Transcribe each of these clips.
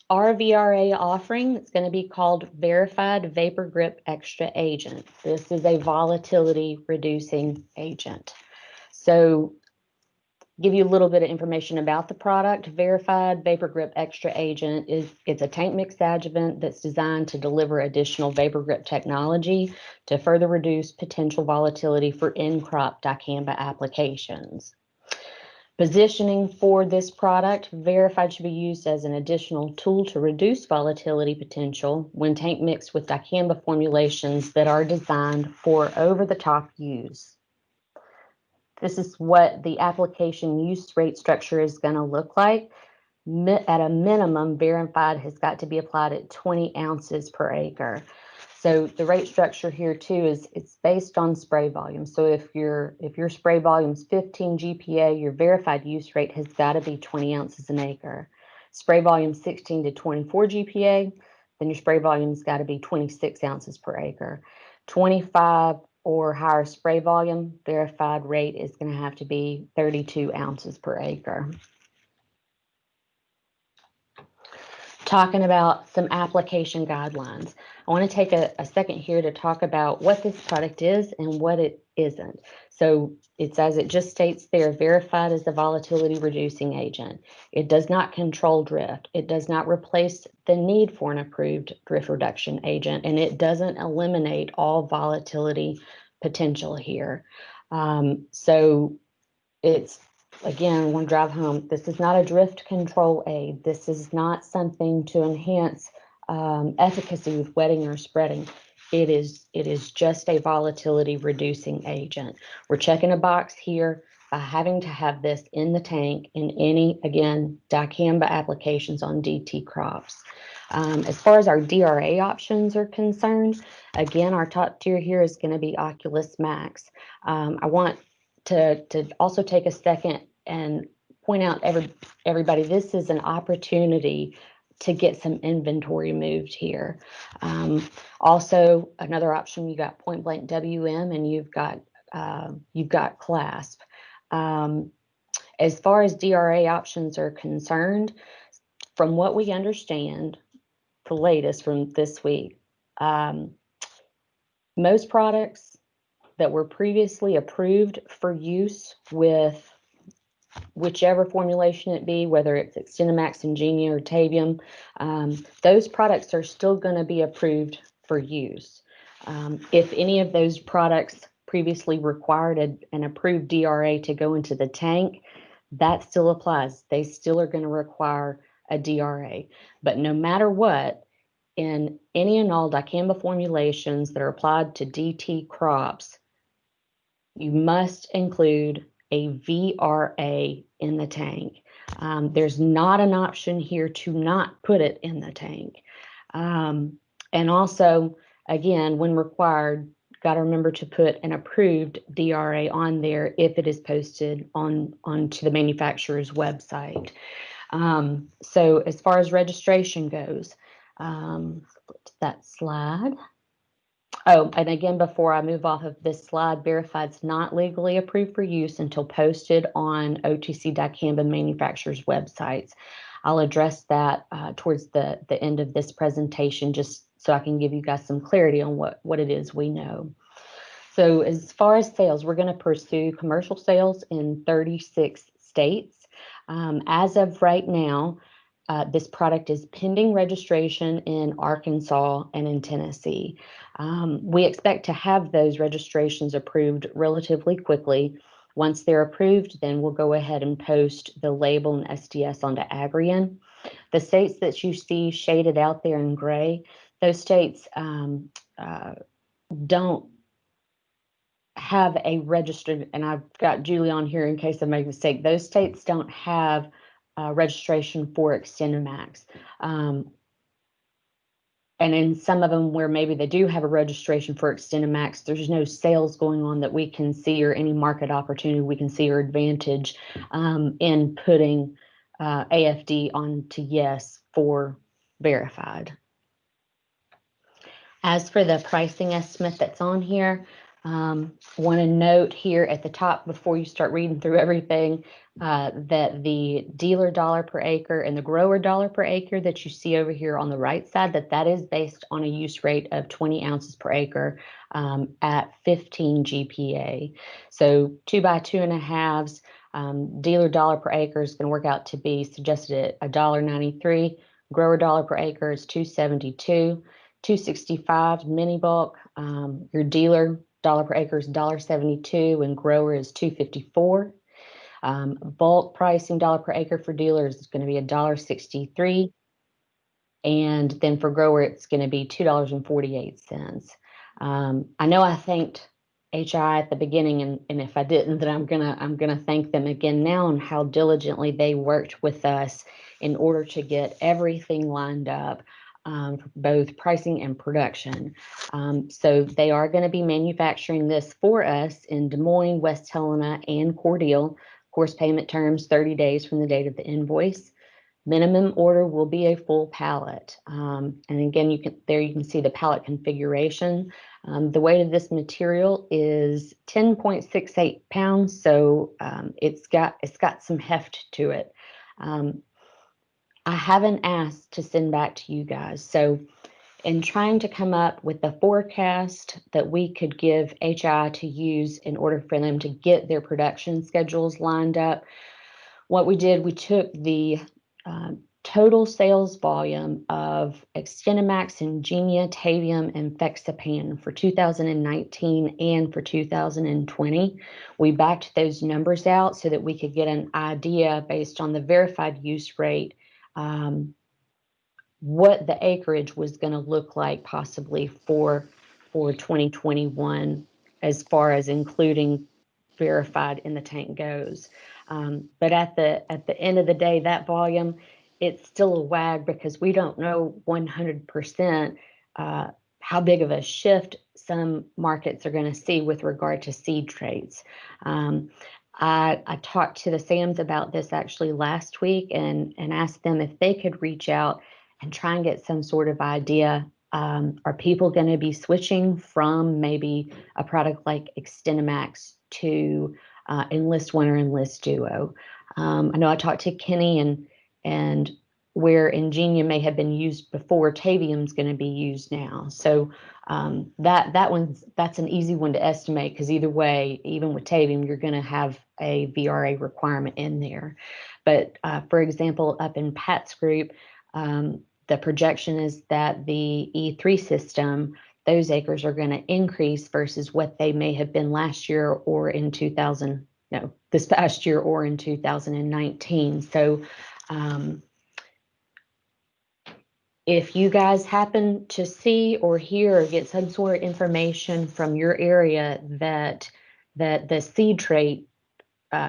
Our VRA offering is going to be called Verified Vapor Grip Extra Agent. This is a volatility reducing agent. So give you a little bit of information about the product. Verified Vapor Grip Extra Agent it's a tank mix adjuvant that's designed to deliver additional vapor grip technology to further reduce potential volatility for in-crop dicamba applications. Positioning for this product, Verified should be used as an additional tool to reduce volatility potential when tank mixed with dicamba formulations that are designed for over-the-top use. This is what the application use rate structure is going to look like. At a minimum, Verified has got to be applied at 20 ounces per acre. So the rate structure here too is it's based on spray volume. So if your spray volume is 15 GPA, your Verified use rate has got to be 20 ounces an acre. Spray volume 16 to 24 GPA, then your spray volume's got to be 26 ounces per acre. 25 or higher spray volume, Verified rate is going to have to be 32 ounces per acre. Talking about some application guidelines. I want to take a second here to talk about what this product is and what it isn't. So it's, as it just states there, Verified as a volatility reducing agent. It does not control drift. It does not replace the need for an approved drift reduction agent, and it doesn't eliminate all volatility potential here. So it's, again, I want to drive home, this is not a drift control aid. This is not something to enhance efficacy with wetting or spreading. It is just a volatility reducing agent. We're checking a box here by having to have this in the tank in any, again, dicamba applications on DT crops. As far as our DRA options are concerned, again, our top tier here is going to be Oculus Max. I want to also take a second and point out everybody, this is an opportunity to get some inventory moved here. Also, another option, you got Point Blank WM and you've got Clasp. As far as DRA options are concerned, from what we understand, the latest from this week, most products that were previously approved for use with whichever formulation it be, whether it's XtendiMax, Ingenia, or Tavium, those products are still going to be approved for use. If any of those products previously required an approved DRA to go into the tank, that still applies. They still are going to require a DRA. But no matter what, in any and all dicamba formulations that are applied to DT crops, you must include a VRA in the tank. There's not an option here to not put it in the tank. And also, again, when required, got to remember to put an approved DRA on there if it is posted onto the manufacturer's website. So as far as registration goes, that slide. Oh, and again, before I move off of this slide, Verified's not legally approved for use until posted on OTC dicamba manufacturers' websites. I'll address that towards the end of this presentation, just so I can give you guys some clarity on what it is we know. So as far as sales, we're going to pursue commercial sales in 36 states. As of right now, this product is pending registration in Arkansas and in Tennessee. We expect to have those registrations approved relatively quickly. Once they're approved, then we'll go ahead and post the label and SDS onto Agri-En. The states that you see shaded out there in gray, those states don't have a registered, and I've got Julie on here in case I make a mistake, those states don't have registration for XtendiMax. And in some of them where maybe they do have a registration for XtendiMax, there's no sales going on that we can see or any market opportunity we can see or advantage in putting AFD onto yes for Verified. As for the pricing estimate that's on here, Want to note here at the top before you start reading through everything that the dealer dollar per acre and the grower dollar per acre that you see over here on the right side, that is based on a use rate of 20 ounces per acre at 15 GPA. So 2 by 2.5s, dealer dollar per acre is going to work out to be suggested at $1.93. Grower dollar per acre is $2.72. 265 mini bulk. Your dealer dollar per acre is $1.72 and grower is $2.54. Bulk pricing dollar per acre for dealers is going to be $1.63. And then for grower, it's going to be $2.48. I know I thanked HI at the beginning, and if I didn't, then I'm gonna thank them again now on how diligently they worked with us in order to get everything lined up, for both pricing and production. So they are going to be manufacturing this for us in Des Moines, West Helena, and Cordele. Of course, payment terms 30 days from the date of the invoice. Minimum order will be a full pallet. And again, you can see the pallet configuration. The weight of this material is 10.68 pounds, so it's got some heft to it. I haven't asked to send back to you guys, so in trying to come up with the forecast that we could give HI to use in order for them to get their production schedules lined up, what we did, we took the total sales volume of Extendamax, Ingenia, Tavium, and Fexapan for 2019 and for 2020. We backed those numbers out so that we could get an idea based on the verified use rate, what the acreage was going to look like possibly for 2021 as far as including verified in the tank goes. But at the end of the day, that volume, it's still a wag because we don't know 100% how big of a shift some markets are going to see with regard to seed traits. I talked to the SAMs about this actually last week and asked them if they could reach out and try and get some sort of idea. Are people going to be switching from maybe a product like Extendamax to Enlist One or Enlist Duo? I know I talked to Kenny and where Ingenia may have been used before, Tavium's going to be used now. So that's an easy one to estimate because either way, even with Tavium, you're going to have a VRA requirement in there. But for example, up in Pat's group, the projection is that the E3 system, those acres are going to increase versus what they may have been last year or in this past year or in 2019. So if you guys happen to see or hear or get some sort of information from your area that the seed trait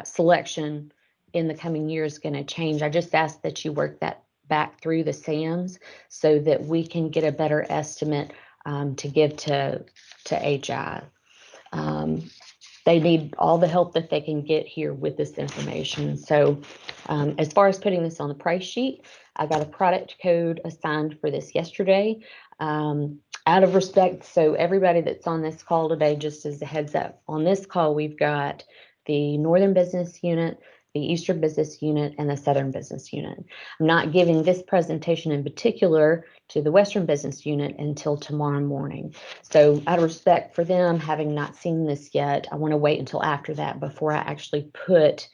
selection in the coming year is going to change, I just ask that you work that back through the SAMs so that we can get a better estimate to give to HI. They need all the help that they can get here with this information. So as far as putting this on the price sheet, I got a product code assigned for this yesterday. Out of respect, so everybody that's on this call today, just as a heads up, on this call, we've got the Northern Business Unit, the Eastern Business Unit, and the Southern Business Unit. I'm not giving this presentation in particular to the Western Business Unit until tomorrow morning. So out of respect for them, having not seen this yet, I want to wait until after that before I actually put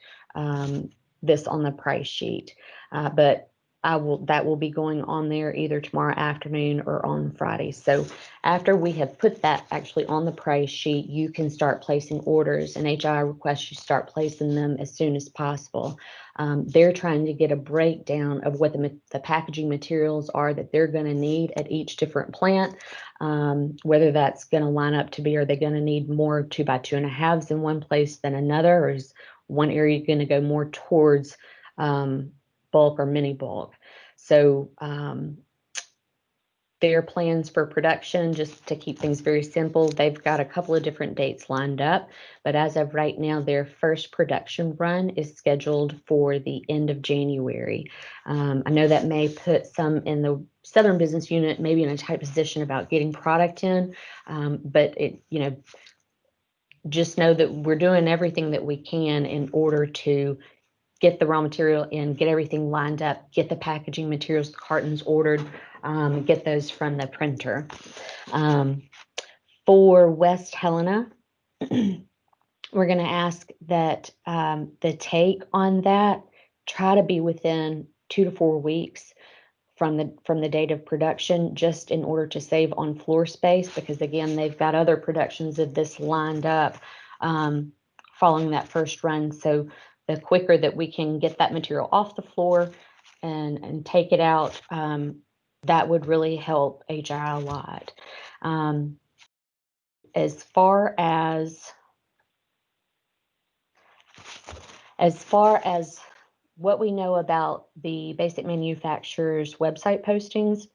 this on the price sheet. But that will be going on there either tomorrow afternoon or on Friday. So after we have put that actually on the price sheet, you can start placing orders, and HI requests you start placing them as soon as possible. They're trying to get a breakdown of what the packaging materials are that they're going to need at each different plant, whether that's going to line up to be, are they going to need more 2 by 2.5s in one place than another, or is one area going to go more towards bulk or mini bulk. So their plans for production, just to keep things very simple, they've got a couple of different dates lined up, but as of right now, their first production run is scheduled for the end of January. I know that may put some in the Southern Business Unit maybe in a tight position about getting product in, but just know that we're doing everything that we can in order to get the raw material in, get everything lined up, get the packaging materials, the cartons ordered, get those from the printer. For West Helena, we're going to ask that the take on that try to be within 2 to 4 weeks from the date of production, just in order to save on floor space, because again, they've got other productions of this lined up following that first run. So the quicker that we can get that material off the floor and take it out, that would really help HI a lot. As far as what we know about the basic manufacturer's website postings,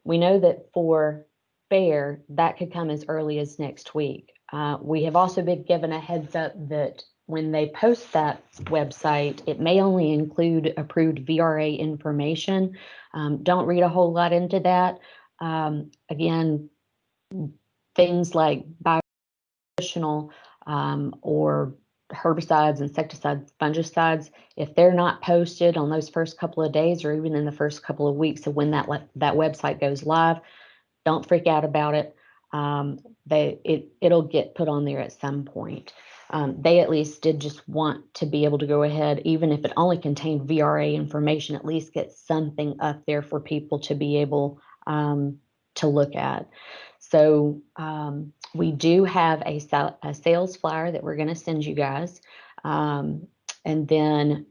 we know that for Bear, that could come as early as next week. We have also been given a heads up that when they post that website, it may only include approved VRA information. Don't read a whole lot into that. Again, things like bioadditional or herbicides, insecticides, fungicides, if they're not posted on those first couple of days or even in the first couple of weeks of when that website goes live, don't freak out about it. It'll get put on there at some point. They at least did just want to be able to go ahead, even if it only contained VRA information, at least get something up there for people to be able to look at. So we do have a sales flyer that we're going to send you guys. And then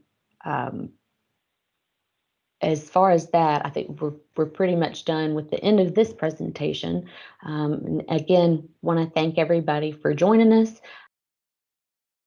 as far as that, I think we're pretty much done with the end of this presentation. Again, want to thank everybody for joining us.